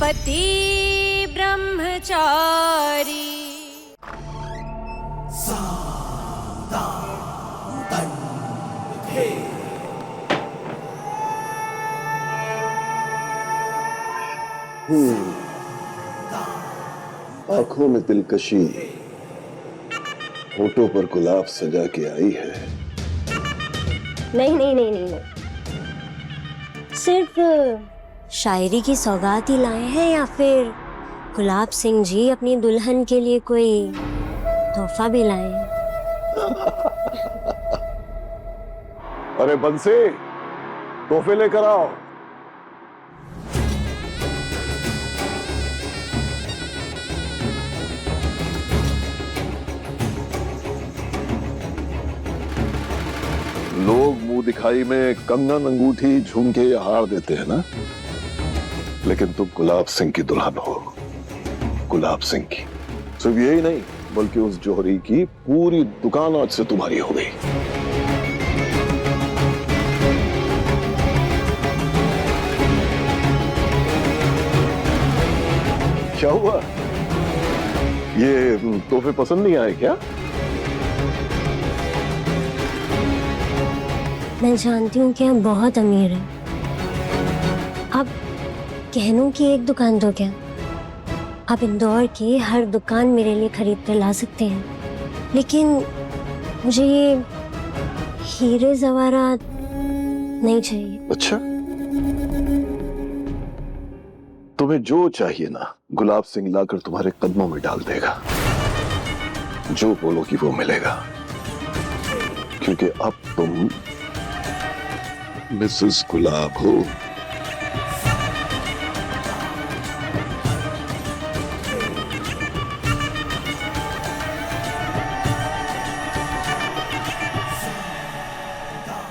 पति ब्रह्मचारी। आंखों में दिलकशी, होठों पर गुलाब सजा के आई है। नहीं नहीं नहीं नहीं, नहीं। सिर्फ शायरी की सौगात ही लाए हैं या फिर गुलाब सिंह जी अपनी दुल्हन के लिए कोई तोहफा भी लाए हैं? अरे बंसी, तोहफे लेकर आओ। लोग मुंह दिखाई में कंगन, अंगूठी, झुमके या हार देते हैं ना, लेकिन तुम गुलाब सिंह की दुल्हन हो। गुलाब सिंह की सिर्फ यही नहीं, बल्कि उस जौहरी की पूरी दुकान आज से तुम्हारी हो गई। क्या हुआ? ये तोहफे पसंद नहीं आए क्या? मैं जानती हूँ कि आप बहुत अमीर हैं। आप गहनों की एक दुकान तो क्या, आप इंदौर की हर दुकान मेरे लिए खरीद कर ला सकते हैं, लेकिन मुझे ये हीरे जवाहरात नहीं चाहिए। अच्छा, तुम्हें जो चाहिए ना, गुलाब सिंह लाकर तुम्हारे कदमों में डाल देगा। जो बोलोगी वो मिलेगा, क्योंकि अब तुम मिसेस गुलाब हो।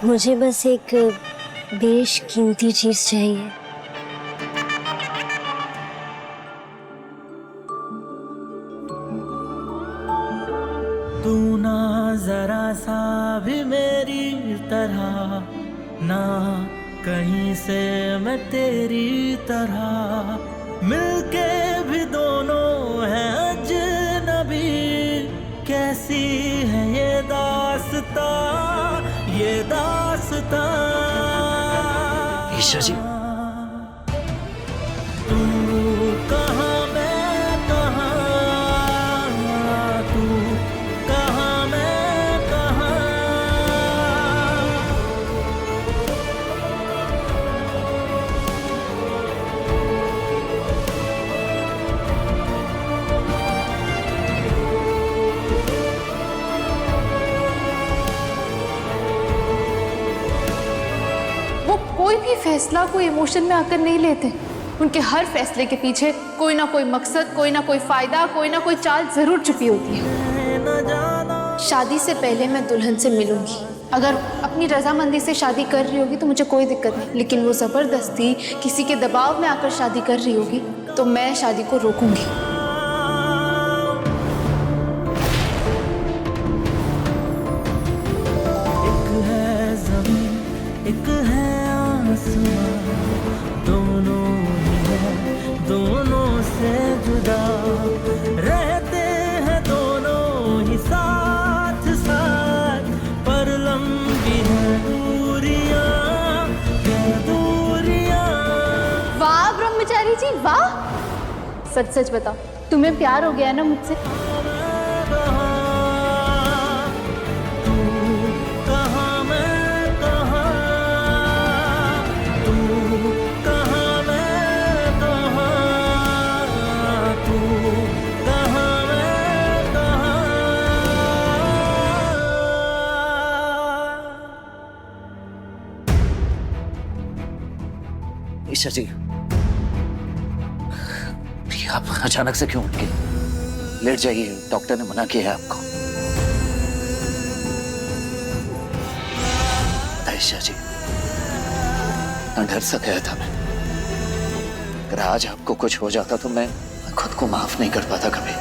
मुझे बस एक बेशकीमती चीज चाहिए। तू ना जरा सा भी मेरी तरह, ना कहीं से मैं तेरी तरह, मिलके भी दोनों हैं अजनबी। कैसी है ये दास्तां, ये दास्तां। ईशा जी, तू कहाँ मैं कहाँ, तू कहाँ मैं कहाँ। वो कोई भी फैसला कोई इमोशन में आकर नहीं लेते। उनके हर फैसले के पीछे कोई ना कोई मकसद, कोई ना कोई फायदा, कोई ना कोई चाल जरूर छुपी होती है। शादी से पहले मैं दुल्हन से मिलूंगी। अगर अपनी रजामंदी से शादी कर रही होगी तो मुझे कोई दिक्कत नहीं, लेकिन वो जबरदस्ती किसी के दबाव में आकर शादी कर रही होगी तो मैं शादी को रोकूंगी। एक है ज़मीन, एक है आसमां, दोनों ही हैं, दोनों से जुदा रहते हैं, दोनों ही साथ साथ, पर लंबी है दूरियां, ये दूरियां। वाह ब्रह्मचारी जी वाह, सच सच बताओ, तुम्हें प्यार हो गया है ना मुझसे? ईशा जी, ये आप अचानक से क्यों उठ गए? लेट जाइए, डॉक्टर ने मना किया है आपको। ईशा जी, इतना डर सा गया था मैं। अगर आज आपको कुछ हो जाता तो मैं खुद को माफ नहीं कर पाता कभी।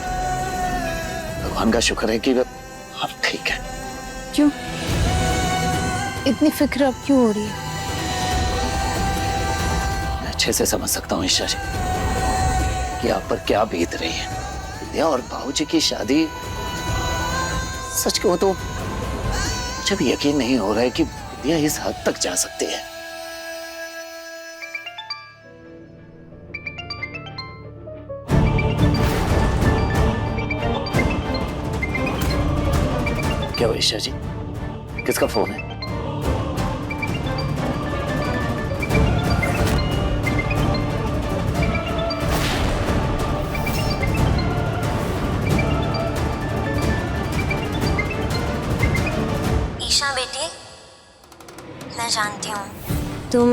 भगवान का शुक्र है कि आप ठीक है। क्यों इतनी फिक्र अब क्यों हो रही है? मैं अच्छे से समझ सकता हूँ ईशा जी। कि आप पर क्या बीत रही है। विद्या और बाबूजी की शादी, सच कहूं तो मुझे भी यकीन नहीं हो रहा है कि विद्या इस हद तक जा सकती है। क्या हुआ ईशा जी, किसका फोन है? ईशा बेटी, मैं जानती हूँ तुम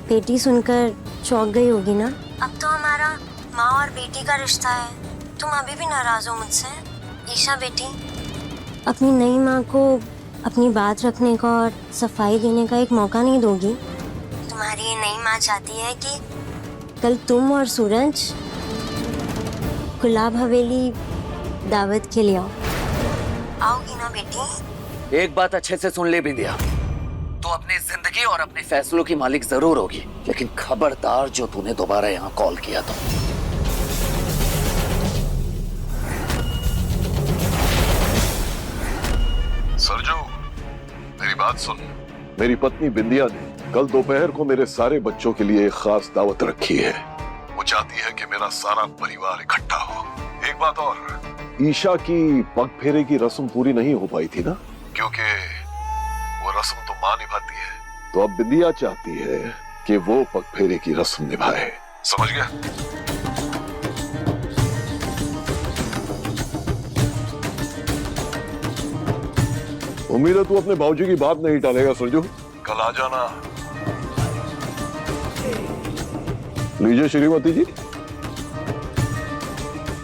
बेटी सुनकर चौंक गई होगी ना। अब तो हमारा माँ और बेटी का रिश्ता है, तुम अभी भी नाराज हो मुझसे। ईशा बेटी, अपनी नई माँ को अपनी बात रखने का और सफाई देने का एक मौका नहीं दोगी? तुम्हारी ये नई माँ चाहती है कि कल तुम और सूरज गुलाब हवेली दावत के लिए आओगी ना बेटी? एक बात अच्छे से सुन ले बिंदिया, तू अपनी जिंदगी और अपने फैसलों की मालिक जरूर होगी, लेकिन खबरदार जो तूने दोबारा यहाँ कॉल किया तो। सरजू, मेरी बात सुन। मेरी पत्नी बिंदिया ने कल दोपहर को मेरे सारे बच्चों के लिए एक खास दावत रखी है। वो चाहती है कि मेरा सारा परिवार इकट्ठा हो। एक बात और, ईशा की पग फेरे की रस्म पूरी नहीं हो पाई थी ना, क्योंकि वो रस्म तो माँ निभाती है, तो अब बिंदिया चाहती है कि वो पग फेरे की रस्म निभाए। समझ गया? उम्मीद है तू अपने बाबूजी की बात नहीं टालेगा सरजू। कल आ जाना। लीजिए श्रीमती जी,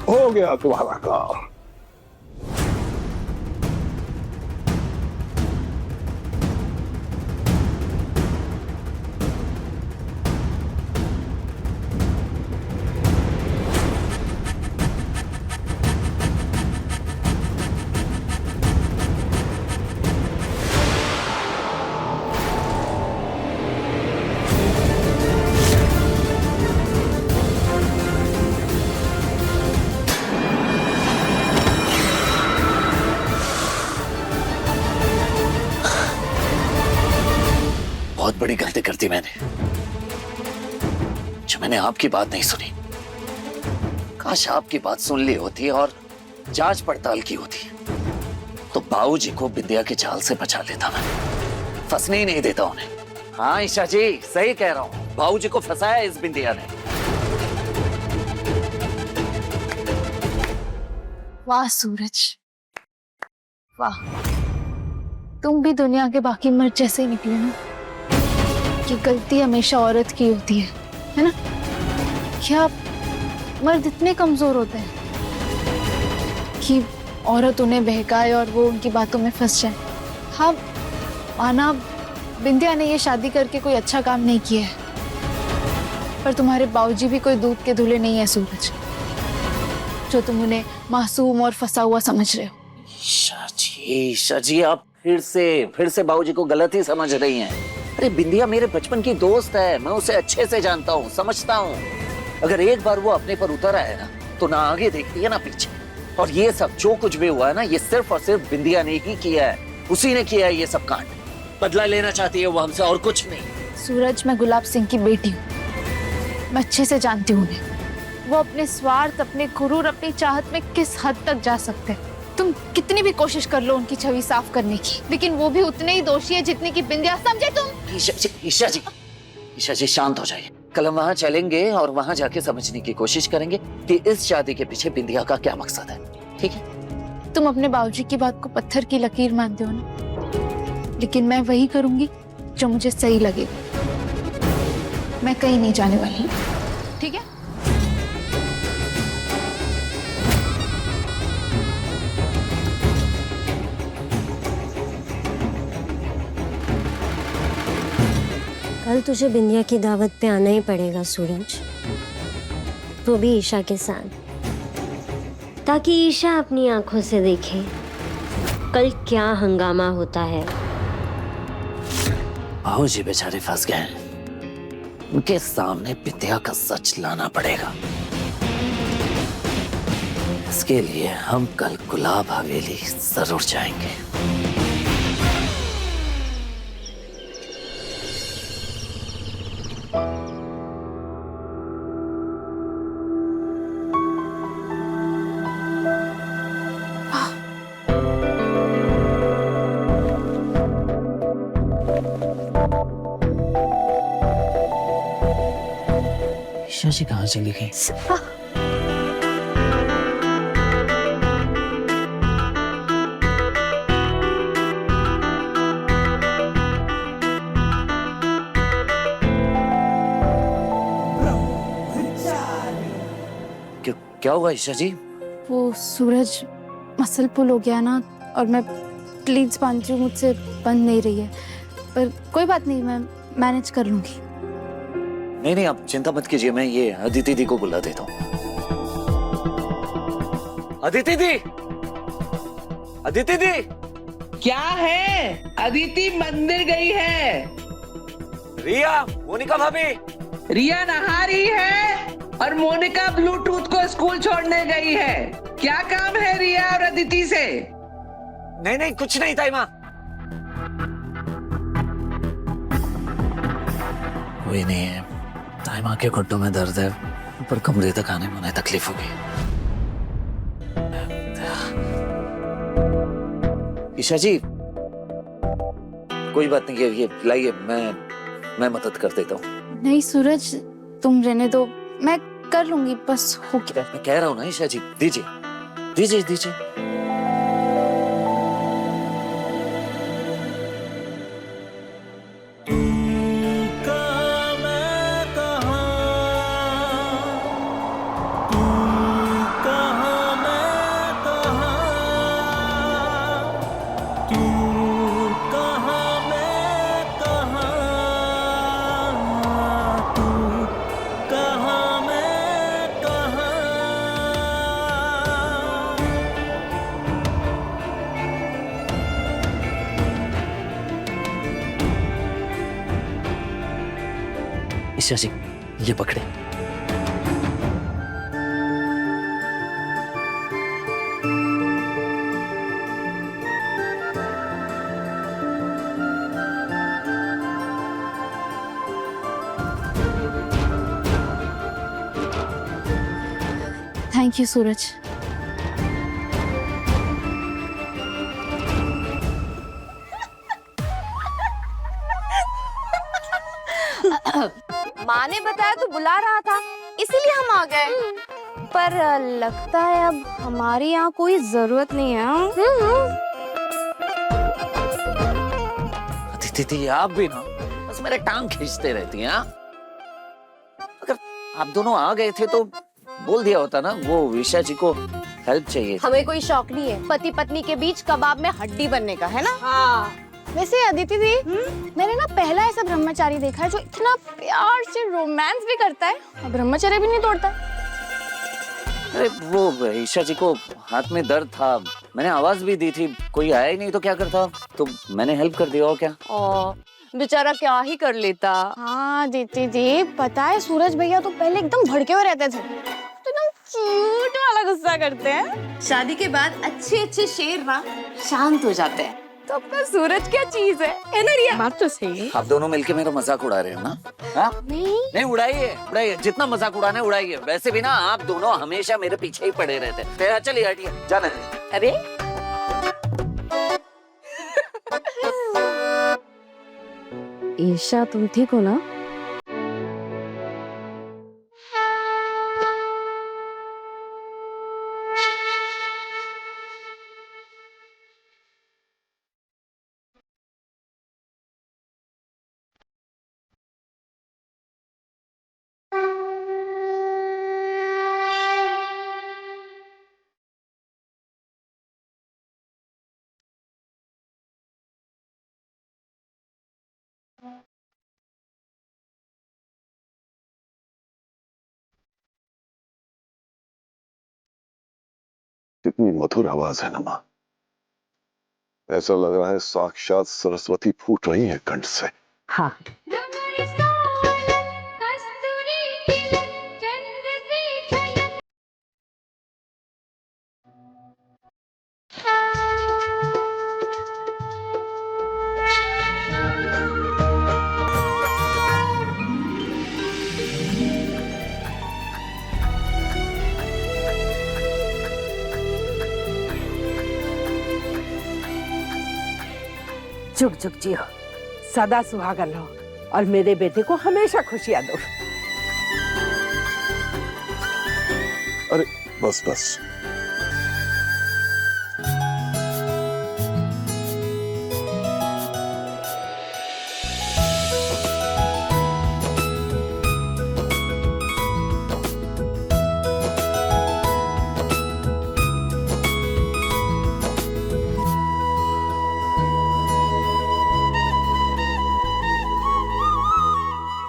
हो गया तुम्हारा काम। बहुत बड़ी गलती कर दी मैंने, जो मैंने आपकी बात नहीं सुनी। काश आपकी बात सुन ली होती और जांच पड़ताल की होती, तो बाबूजी को बिंदिया के जाल से बचा लेता मैं, फंसने ही नहीं देता उन्हें। हाँ ईशा जी, सही कह रहा हूँ, बाबूजी को फंसाया इस बिंदिया ने। वाह सूरज, वाह, तुम भी दुनिया के बाकी मर्द जैसे ही निकले ना, कि गलती हमेशा औरत की होती है ना? क्या मर्द इतने कमजोर होते हैं कि औरत उन्हें बहकाए और वो उनकी बातों में फंस जाए? हाँ माना बिंदिया ने ये शादी करके कोई अच्छा काम नहीं किया है, पर तुम्हारे बाबूजी भी कोई दूध के धुले नहीं है सूरज, जो तुम उन्हें मासूम और फंसा हुआ समझ रहे हो। ईशा जी, आप फिर से बाबूजी को गलत ही समझ रही हैं। अरे बिंदिया मेरे बचपन की दोस्त है, मैं उसे अच्छे से जानता हूँ, समझता हूँ। अगर एक बार वो अपने पर उतर आए ना, तो ना आगे देखती है ना पीछे। और ये सब जो कुछ भी हुआ है ना, ये सिर्फ और सिर्फ बिंदिया ने ही किया है, उसी ने किया है ये सब कांड। बदला लेना चाहती है वो हमसे, और कुछ नहीं। सूरज, मैं गुलाब सिंह की बेटी हूँ, मैं अच्छे से जानती हूँ उन्हें। वो अपने स्वार्थ, अपने गुरूर, अपनी चाहत में किस हद तक जा सकते हैं। तुम कितनी भी कोशिश कर लो उनकी छवि साफ करने की, लेकिन वो भी उतने ही दोषी है जितनी की बिंदिया, समझे तुम? ईशा जी शांत हो जाइए। कल हम वहाँ चलेंगे और वहाँ जाके समझने की कोशिश करेंगे कि इस शादी के पीछे बिंदिया का क्या मकसद है, ठीक है? तुम अपने बाबूजी की बात को पत्थर की लकीर मानते हो ना, लेकिन मैं वही करूंगी जो मुझे सही लगेगा। मैं कहीं नहीं जाने वाली, ठीक है? कल तुझे बिंदिया की दावत पे आना ही पड़ेगा सूरज, वो भी ईशा के साथ, ताकि ईशा अपनी आंखों से देखे कल क्या हंगामा होता है। बाबूजी बेचारे फंस गए हैं, उनके सामने बिंदिया का सच लाना पड़ेगा। इसके लिए हम कल गुलाब हवेली जरूर जाएंगे। ईशा जी कहाँ चली गई? क्या हुआ ईशा जी? वो सूरज मसल पुल हो गया ना, और मैं प्लीज बांधती हूँ, मुझसे बंद नहीं रही है, पर कोई बात नहीं, मैं मैनेज कर लूंगी। नहीं नहीं, आप चिंता मत कीजिए, मैं ये अदिति दी को बुला देता हूँ। अदिति दी, अदिति दी। क्या है? अदिति मंदिर गई है। रिया, मोनिका भाभी। रिया नहा रही है और मोनिका ब्लूटूथ को स्कूल छोड़ने गई है। क्या काम है रिया और अदिति से? नहीं नहीं, कुछ नहीं ताई माँ। कोई नहीं है, ताई माँ के घुटनों में दर्द है, पर कमरे तक आने में उन्हें तकलीफ होगी। ईशा जी, कोई बात नहीं है, ये लाइए, मैं मदद कर देता हूँ। नहीं सूरज, तुम रहने दो, मैं कर लूंगी, बस हो गया। मैं कह रहा हूँ ना ईशा जी, दीजिए दीजिए दीजिए। ईशा जी, ये पकड़े। थैंक यू सूरज। माँ ने बताया तो बुला रहा था, इसीलिए हम आ गए। पर लगता है अब हमारी यहाँ कोई जरूरत नहीं है। अदिति दी, आप भी ना बस मेरे टांग खींचते रहती हैं। अगर आप दोनों आ गए थे तो बोल दिया होता ना, वो ईशा जी को हेल्प चाहिए। हमें कोई शौक नहीं है पति पत्नी के बीच कबाब में हड्डी बनने का, है ना? हाँ। वैसे अदिति दी, मैंने ना पहला ऐसा ब्रह्मचारी देखा है जो इतना प्यार से रोमांस भी करता है और ब्रह्मचर्य भी नहीं तोड़ता। अरे वो ईशा जी को हाथ में दर्द था, मैंने आवाज भी दी थी, कोई आया ही नहीं तो क्या करता, तो मैंने हेल्प कर दिया। और क्या, बेचारा क्या ही कर लेता। हाँ दीदी दी, पता है सूरज भैया तो पहले एकदम भड़के हुए रहते थे, तो एकदम क्यूट वाला गुस्सा करते हैं। शादी के बाद अच्छे अच्छे शेर ना शांत हो जाते हैं। तो अपना सूरज क्या चीज है ना रिया? बात तो सही है। आप दोनों मिलके मेरा मजाक उड़ा रहे हो ना? हाँ? नहीं उड़ाइए उड़ाइए, जितना मजाक उड़ाना है उड़ाइए। वैसे भी ना आप दोनों हमेशा मेरे पीछे ही पड़े रहते हैं। चलिए हटिए, जाने दीजिए। अरे ईशा, तुम ठीक हो ना? कितनी मधुर आवाज है ना माँ, ऐसा लग रहा है साक्षात सरस्वती फूट रही है कंठ से। हाँ। जुग जुग जियो, सदा सुहागन रहो और मेरे बेटे को हमेशा खुशियां दो। अरे बस बस,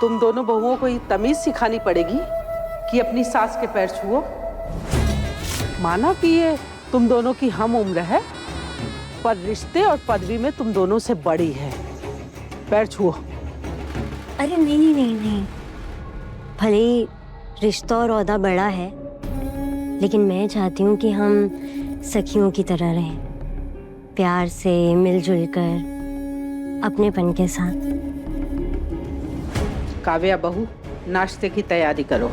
तुम दोनों बहुओं को ये तमीज सिखानी पड़ेगी कि अपनी सास के पैर छुओ। माना कि ये तुम दोनों की हम उम्र है, पर रिश्ते और पदवी में तुम दोनों से बड़ी है। पैर छुओ। अरे नहीं नहीं नहीं, भले ही रिश्ता और ओहदा बड़ा है, लेकिन मैं चाहती हूँ कि हम सखियों की तरह रहें, प्यार से मिलजुल कर अपनेपन के साथ। काव्या बहू, नाश्ते की तैयारी करो।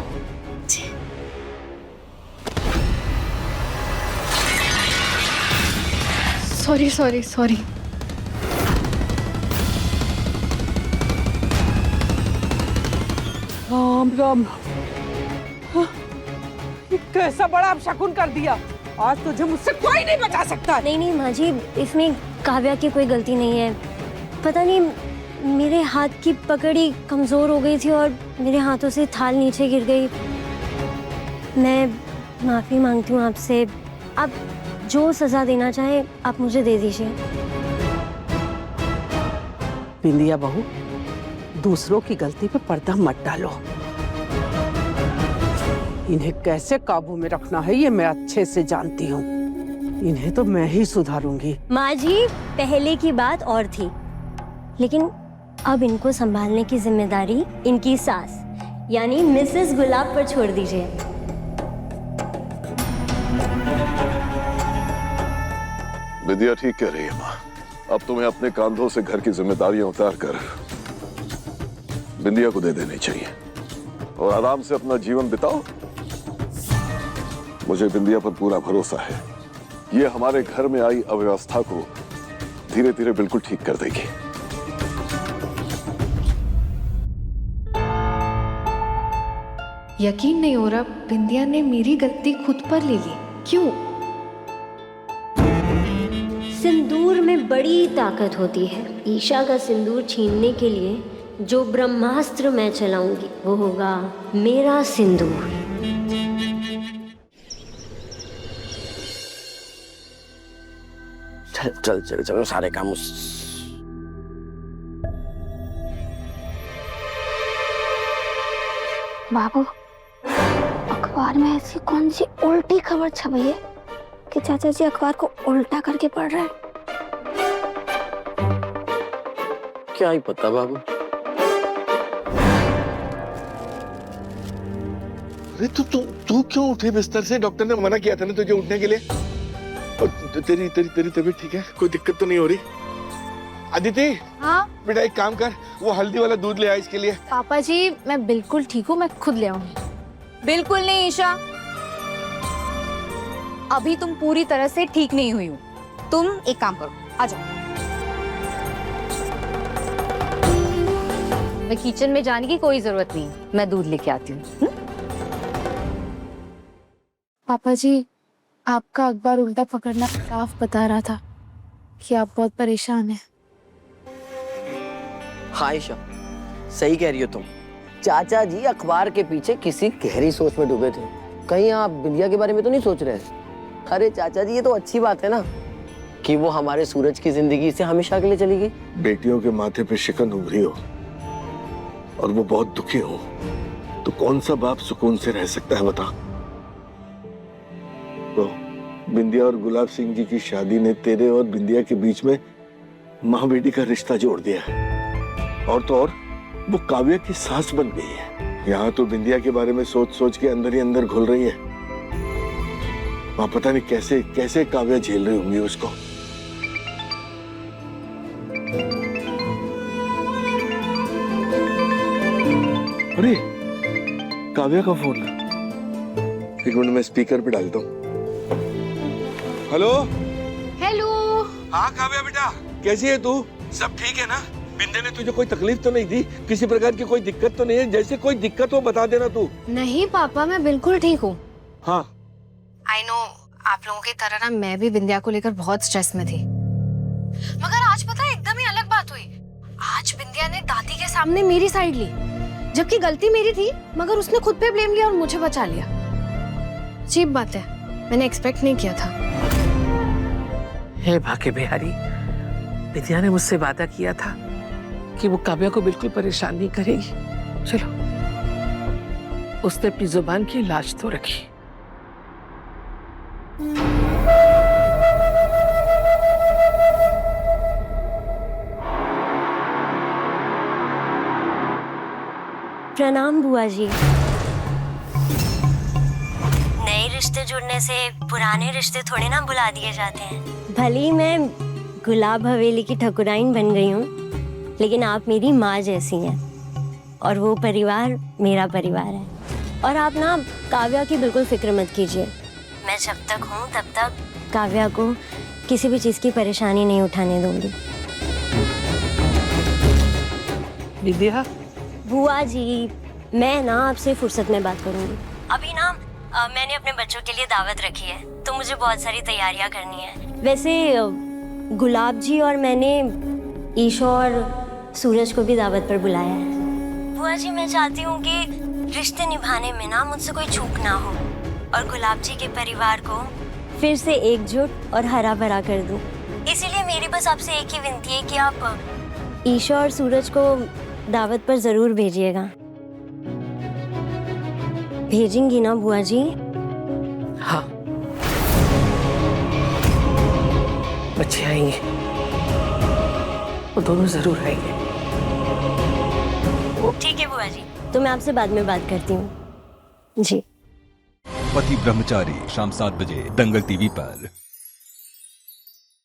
Sorry sorry sorry. Ram Ram. हाँ, ये कैसा बड़ा अपशकुन कर दिया। आज तुझे मुझसे कोई नहीं बचा सकता। नहीं नहीं माँ जी, इसमें काव्या की कोई गलती नहीं है। पता नहीं मेरे हाथ की पकड़ी कमजोर हो गई थी और मेरे हाथों से थाल नीचे गिर गई। मैं माफी मांगती हूँ आपसे। आप जो सजा देना चाहे आप मुझे दे दीजिए। बिंदिया बहू, दूसरों की गलती पे पर्दा मत डालो। इन्हें कैसे काबू में रखना है ये मैं अच्छे से जानती हूँ। इन्हें तो मैं ही सुधारूंगी। माँ जी, पहले की बात और थी, लेकिन अब इनको संभालने की जिम्मेदारी इनकी सास यानी मिसेस गुलाब पर छोड़ दीजिए। विद्या ठीक कह रही है माँ। अब तुम्हें अपने कंधों से घर की जिम्मेदारियां उतार कर बिंदिया को दे देनी चाहिए और आराम से अपना जीवन बिताओ। मुझे बिंदिया पर पूरा भरोसा है, ये हमारे घर में आई अव्यवस्था को धीरे धीरे बिल्कुल ठीक कर देगी। यकीन नहीं हो रहा, बिंदिया ने मेरी गलती खुद पर ले ली। क्यों? सिंदूर में बड़ी ताकत होती है। ईशा का सिंदूर छीनने के लिए जो ब्रह्मास्त्र मैं चलाऊंगी वो होगा मेरा सिंदूर। चल चल चल चलो, सारे काम बाबू, अखबार में ऐसी कौन सी उल्टी खबर छपी है कि चाचा जी अखबार को उल्टा करके पढ़ रहे हैं? क्या ही पता बाबू। अरे तू क्यों उठे बिस्तर से? डॉक्टर ने मना किया था ना तुझे उठने के लिए। और तेरी तबीयत ठीक है? कोई दिक्कत तो नहीं हो रही? अदिति, हाँ बेटा एक काम कर, वो हल्दी वाला दूध ले आ इसके लिए। पापा जी, मैं बिल्कुल ठीक हूँ, मैं खुद ले आऊंगी। बिल्कुल नहीं ईशा, अभी तुम पूरी तरह से ठीक नहीं हुई हो। तुम एक काम करो, आ जाओ। मैं किचन में जाने की कोई जरूरत नहीं, मैं दूध लेके आती हूँ। पापा जी, आपका अखबार उल्टा पकड़ना साफ बता रहा था कि आप बहुत परेशान हैं। हाँ ईशा, सही कह रही हो तुम। चाचा जी अखबार के पीछे किसी गहरी सोच में डूबे थे। कहीं आप बिंदिया के बारे में तो नहीं सोच रहे? अरे चाचा जी, ये तो अच्छी बात है ना कि वो हमारे सूरज की जिंदगी से हमेशा के लिए चली गई। बेटियों के माथे पे शिकन उभरी हो और वो बहुत दुखी हो तो कौन सा बाप सुकून से रह सकता है बता? तो बिंदिया और गुलाब सिंह जी की शादी ने तेरे और बिंदिया के बीच में माँ बेटी का रिश्ता जोड़ दिया है। और तो और वो काव्या की सास बन गई है। यहाँ तो बिंदिया के बारे में सोच सोच के अंदर ही अंदर घुल रही है। माँ पता नहीं कैसे कैसे काव्या झेल रही होंगी उसको। अरे काव्या का फोन है, एक मिनट में स्पीकर पे डालता हूँ। हेलो। हेलो। हाँ काव्या बेटा, कैसी है तू? सब ठीक है ना? बिंदे ने तुझे कोई तकलीफ तो नहीं दी? किसी प्रकार की कोई दिक्कत तो नहीं है? जैसे कोई दिक्कत हो बता देना तू। नहीं पापा, मैं बिल्कुल ठीक हूँ। हाँ आई नो, आप लोगों की तरह ना मैं भी बिंदिया को लेकर बहुत स्ट्रेस में थी, मगर आज पता है एकदम ही अलग बात हुई। आज बिंदिया ने दादी के सामने मेरी साइड ली, जबकि गलती मेरी थी, मगर उसने खुद पे ब्लेम लिया और मुझे बचा लिया। अजीब बात है, मैंने एक्सपेक्ट नहीं किया था। हे भाग्य बिहारी, विद्या ने मुझसे वादा किया था कि वो काव्या को बिल्कुल परेशान नहीं करेगी। चलो, उसने अपनी जुबान की लाज तो रखी। प्रणाम बुआ जी। नए रिश्ते जुड़ने से पुराने रिश्ते थोड़े ना भुला दिए जाते हैं। भले ही मैं गुलाब हवेली की ठकुराइन बन गई हूँ, लेकिन आप मेरी माँ जैसी हैं और वो परिवार मेरा परिवार है। और आप ना काव्या की बिल्कुल फिक्र मत कीजिए। मैं जब तक हूँ तब तक काव्या को किसी भी चीज़ की परेशानी नहीं उठाने दूंगी। विद्या, बुआ जी, मैं ना आपसे फुर्सत में बात करूंगी। अभी ना मैंने अपने बच्चों के लिए दावत रखी है, तो मुझे बहुत सारी तैयारियां करनी है। वैसे गुलाब जी और मैंने ईशा और सूरज को भी दावत पर बुलाया है। बुआ जी, मैं चाहती हूँ कि रिश्ते निभाने में ना मुझसे कोई चूक ना हो और गुलाब जी के परिवार को फिर से एकजुट और हरा भरा कर दूँ। इसीलिए मेरी बस आपसे एक ही विनती है कि आप ईशा और सूरज को दावत पर जरूर भेजिएगा। भेजेंगी ना बुआ जी? हाँ, बच्चे आएंगे, वो दोनों जरूर आएंगे। ठीक है बुआ जी, तो मैं आपसे बाद में बात करती हूँ। जी। पति ब्रह्मचारी, शाम 7 बजे दंगल टीवी पर।